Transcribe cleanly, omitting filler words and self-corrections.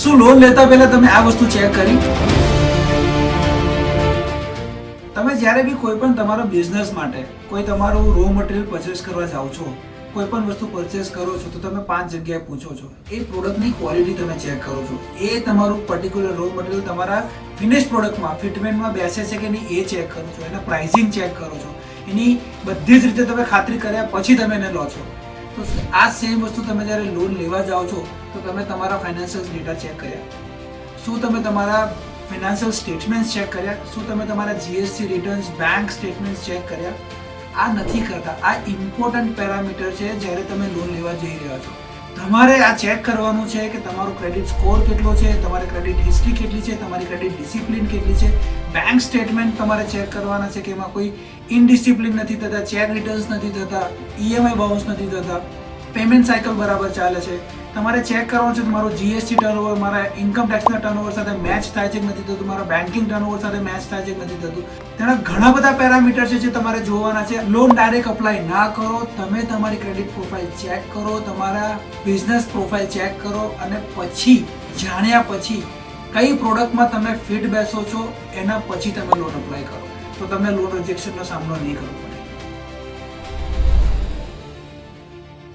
શું લોન લેતા પહેલા તમે આ વસ્તુ ચેક કરી? તમે જ્યારે બી કોઈ પણ તમારો બિઝનેસ માટે કોઈ તમારું રો મટીરિયલ પરચેસ કરવા જાઓ છો, કોઈ પણ વસ્તુ પરચેસ કરો છો તો તમે 5 જગ્યાએ પૂછો છો. એ પ્રોડક્ટની ક્વોલિટી તમે ચેક કરો છો, એ તમારું પર્ટિક્યુલર રો મટીરિયલ તમારા ફિનિશ પ્રોડક્ટમાં ફિટમેન્ટમાં બેસે છે કે નહીં એ ચેક કરો છો, એના પ્રાઇસિંગ ચેક કરો છો, એની બધી જ રીતે તમે ખાતરી કર્યા પછી તમે એને લો છો. તો આ સેમ વસ્તુ તમે જ્યારે લોન લેવા જાઓ છો તો તમે તમારા ફાઇનાન્શિયલ ડેટા ચેક કર્યા, શું તમે તમારા ફિનાન્શિયલ સ્ટેટમેન્ટ્સ ચેક કર્યા, શું તમે તમારા GST returns bank statements check કર્યા? આ નથી કરતા. આ ઇમ્પોર્ટન્ટ પેરામીટર છે જ્યારે તમે લોન લેવા જઈ રહ્યા છો. તમારે આ ચેક કરવાનું છે કે તમારો ક્રેડિટ સ્કોર કેટલો છે, તમારી ક્રેડિટ હિસ્ટ્રી કેટલી છે, તમારી ક્રેડિટ ડિસિપ્લિન કેટલી છે. બેંક સ્ટેટમેન્ટ તમારે ચેક કરવાના છે કે એમાં કોઈ ઇનડિસિપ્લિન નથી થતા, ચેક રિટર્ન્સ નથી થતા, ઈએમઆઈ બાઉન્સ નથી થતા, પેમેન્ટ સાયકલ બરાબર ચાલે છે. તમારે ચેક કરવાનું છે તમારું જીએસટી ટર્નઓવર મારા ઇન્કમ ટેક્સના ટર્નઓવર સાથે મેચ થાય છે કે નથી થતું, મારા બેન્કિંગ ટર્નઓવર સાથે મેચ થાય છે કે નથી થતું. તેના ઘણા બધા પેરામીટર છે જે તમારે જોવાના છે. લોન ડાયરેક્ટ અપ્લાય ના કરો, તમે તમારી ક્રેડિટ પ્રોફાઇલ ચેક કરો, તમારા બિઝનેસ પ્રોફાઇલ ચેક કરો અને પછી જાણ્યા પછી કઈ પ્રોડક્ટમાં તમે ફિટ બેસો છો એના પછી તમે લોન અપ્લાય કરો, તો તમને લોન રિજેક્શનનો સામનો નહીં કરવો.